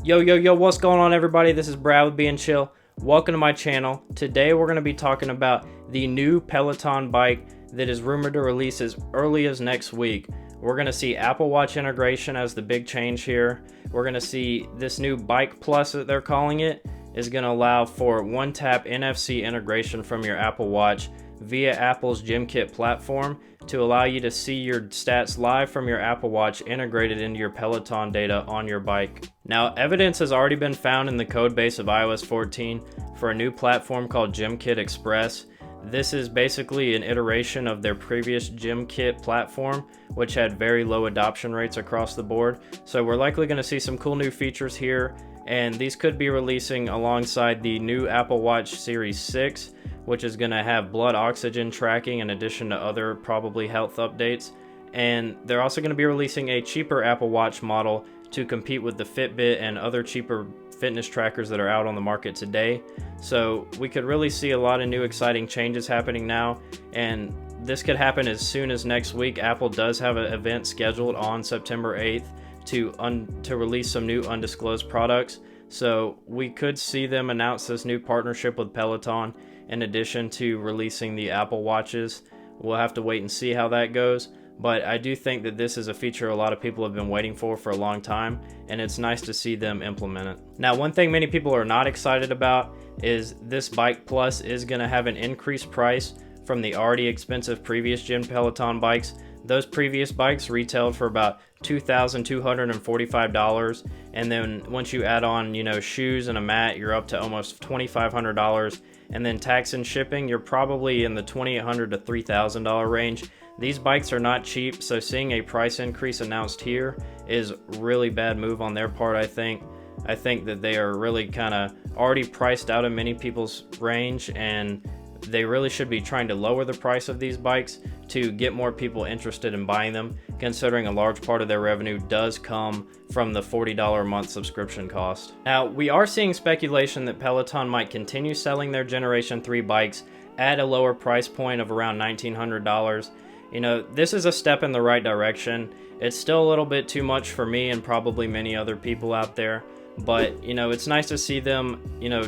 Yo, what's going on, everybody? This is Brad with Being Chill. Welcome to my channel. Today we're going to be talking about the new Peloton bike that is rumored to release as early as next week. We're going to see Apple Watch integration as the big change here. We're going to see this new Bike Plus that they're calling it is going to allow for one-tap NFC integration from your Apple Watch via Apple's GymKit platform to allow you to see your stats live from your Apple Watch integrated into your Peloton data on your bike. Now, evidence has already been found in the code base of iOS 14 for a new platform called GymKit Express. This is basically an iteration of their previous GymKit platform, which had very low adoption rates across the board. So we're likely going to see some cool new features here, and these could be releasing alongside the new Apple Watch Series 6, which is going to have blood oxygen tracking in addition to other probably health updates. And they're also going to be releasing a cheaper Apple Watch model to compete with the Fitbit and other cheaper fitness trackers that are out on the market today. So we could really see a lot of new exciting changes happening now, and this could happen as soon as next week. Apple does have an event scheduled on September 8th to release some new undisclosed products. So we could see them announce this new partnership with Peloton in addition to releasing the Apple Watches. We'll have to wait and see how that goes, but I do think that this is a feature a lot of people have been waiting for a long time, and it's nice to see them implement it. Now, one thing many people are not excited about is this Bike Plus is going to have an increased price from the already expensive previous gen Peloton bikes. Those previous bikes retailed for about $2,245, and then once you add on, shoes and a mat, you're up to almost $2,500, and then tax and shipping, you're probably in the $2,800 to $3,000 range. These bikes are not cheap, so seeing a price increase announced here is really bad move on their part. I think that they are really kind of already priced out of many people's range, and they really should be trying to lower the price of these bikes to get more people interested in buying them, considering a large part of their revenue does come from the $40 a month subscription cost. Now, we are seeing speculation that Peloton might continue selling their Generation 3 bikes at a lower price point of around $1,900. This is a step in the right direction. It's still a little bit too much for me and probably many other people out there, but it's nice to see them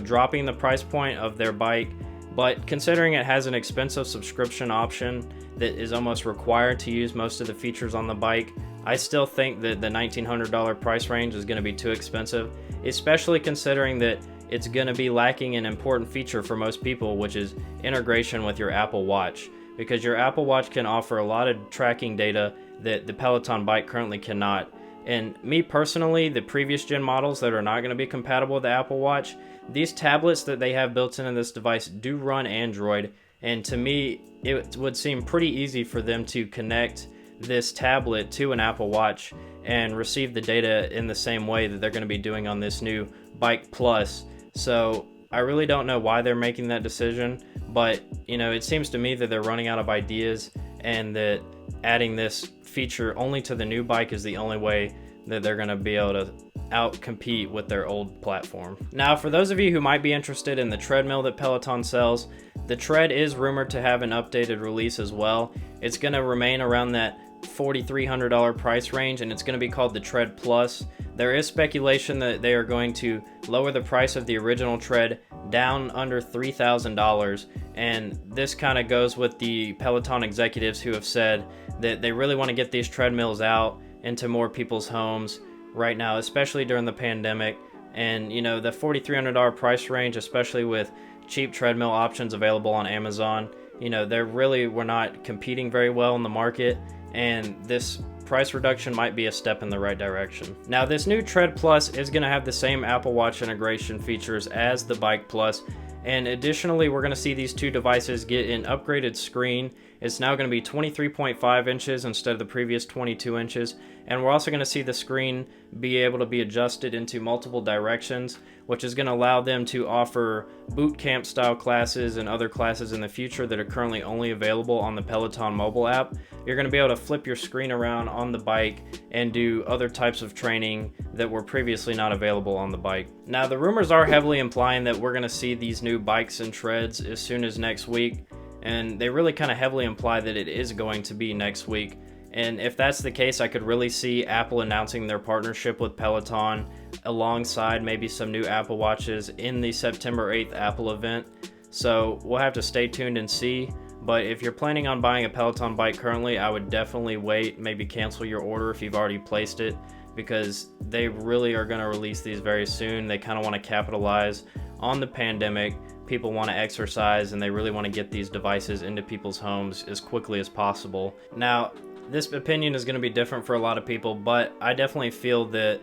dropping the price point of their bike. But considering it has an expensive subscription option that is almost required to use most of the features on the bike, I still think that the $1,900 price range is going to be too expensive, especially considering that it's going to be lacking an important feature for most people, which is integration with your Apple Watch, because your Apple Watch can offer a lot of tracking data that the Peloton bike currently cannot. And me personally, the previous gen models that are not going to be compatible with the Apple Watch, these tablets that they have built into this device do run Android, and to me it would seem pretty easy for them to connect this tablet to an Apple Watch and receive the data in the same way that they're going to be doing on this new Bike Plus. So I really don't know why they're making that decision, but it seems to me that they're running out of ideas, and that adding this feature only to the new bike is the only way that they're going to be able to out-compete with their old platform. Now, for those of you who might be interested in the treadmill that Peloton sells, the Tread is rumored to have an updated release as well. It's going to remain around that $4,300 price range, and it's going to be called the Tread Plus. There is speculation that they are going to lower the price of the original Tread down under $3,000, and this kind of goes with the Peloton executives who have said that they really want to get these treadmills out into more people's homes right now, especially during the pandemic. And the $4,300 price range, especially with cheap treadmill options available on Amazon, they really were not competing very well in the market, and this price reduction might be a step in the right direction. Now, this new Tread Plus is going to have the same Apple Watch integration features as the Bike Plus, and additionally we're going to see these two devices get an upgraded screen. It's now going to be 23.5 inches instead of the previous 22 inches, and we're also going to see the screen be able to be adjusted into multiple directions, which is going to allow them to offer boot camp style classes and other classes in the future that are currently only available on the Peloton mobile app. You're going to be able to flip your screen around on the bike and do other types of training that were previously not available on the bike. Now, the rumors are heavily implying that we're going to see these new bikes and treads as soon as next week, and they really kind of heavily imply that it is going to be next week. And if that's the case, I could really see Apple announcing their partnership with Peloton alongside maybe some new Apple Watches in the September 8th Apple event. So we'll have to stay tuned and see. But if you're planning on buying a Peloton bike currently, I would definitely wait, maybe cancel your order if you've already placed it, because they really are going to release these very soon. They kind of want to capitalize on the pandemic. People want to exercise and they really want to get these devices into people's homes as quickly as possible. Now, this opinion is going to be different for a lot of people, but I definitely feel that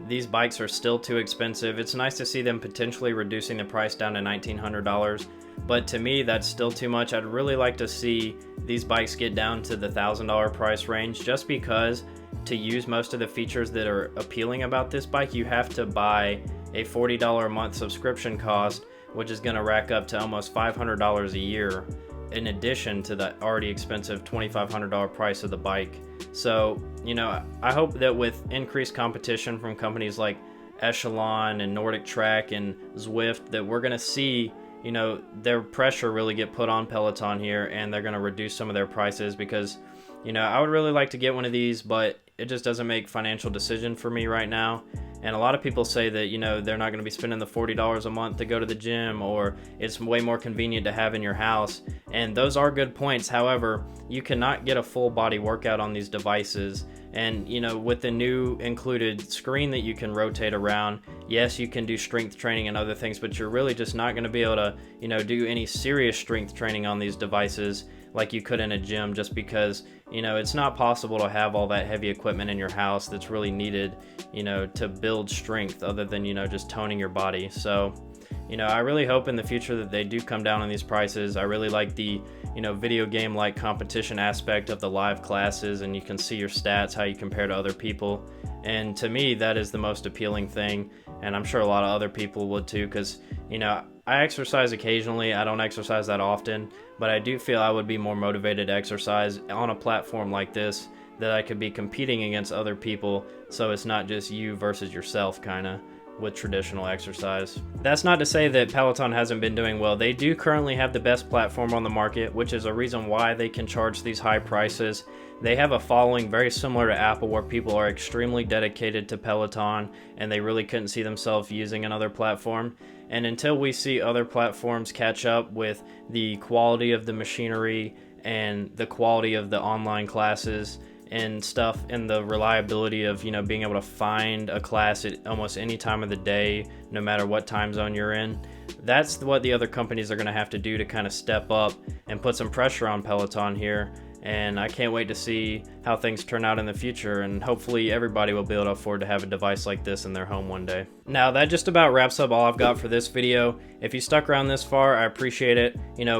these bikes are still too expensive. It's nice to see them potentially reducing the price down to $1,900, but to me that's still too much. I'd really like to see these bikes get down to the $1,000 price range, just because to use most of the features that are appealing about this bike, you have to buy a $40 a month subscription cost, which is going to rack up to almost $500 a year, in addition to the already expensive $2,500 price of the bike. So, I hope that with increased competition from companies like Echelon and Nordic Track and Zwift, that we're going to see, their pressure really get put on Peloton here, and they're going to reduce some of their prices, because, I would really like to get one of these, but it just doesn't make financial decision for me right now. And a lot of people say that, they're not going to be spending the $40 a month to go to the gym, or it's way more convenient to have in your house. And those are good points. However, you cannot get a full body workout on these devices. And, with the new included screen that you can rotate around, yes, you can do strength training and other things, but you're really just not going to be able to, do any serious strength training on these devices like you could in a gym, just because, it's not possible to have all that heavy equipment in your house that's really needed, to build strength other than, just toning your body. So, I really hope in the future that they do come down on these prices. I really like the, video game like competition aspect of the live classes, and you can see your stats, how you compare to other people. And to me, that is the most appealing thing. And I'm sure a lot of other people would too, because, I exercise occasionally. I don't exercise that often, but I do feel I would be more motivated to exercise on a platform like this, that I could be competing against other people, so it's not just you versus yourself kind of with traditional exercise. That's not to say that Peloton hasn't been doing well. They do currently have the best platform on the market, which is a reason why they can charge these high prices. They have a following very similar to Apple, where people are extremely dedicated to Peloton and they really couldn't see themselves using another platform. And until we see other platforms catch up with the quality of the machinery and the quality of the online classes and stuff, and the reliability of, being able to find a class at almost any time of the day, no matter what time zone you're in, that's what the other companies are going to have to do to kind of step up and put some pressure on Peloton here. And I can't wait to see how things turn out in the future, and hopefully everybody will be able to afford to have a device like this in their home one day. Now, that just about wraps up all I've got for this video. If you stuck around this far, I appreciate it.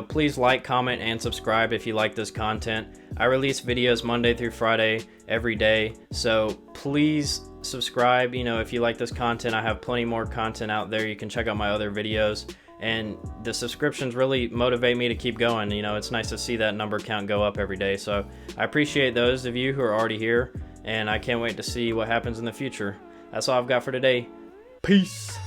Please like, comment, and subscribe if you like this content. I release videos Monday through Friday every day, so please subscribe. If you like this content, I have plenty more content out there. You can check out my other videos. And the subscriptions really motivate me to keep going. It's nice to see that number count go up every day. So I appreciate those of you who are already here, and I can't wait to see what happens in the future. That's all I've got for today. Peace.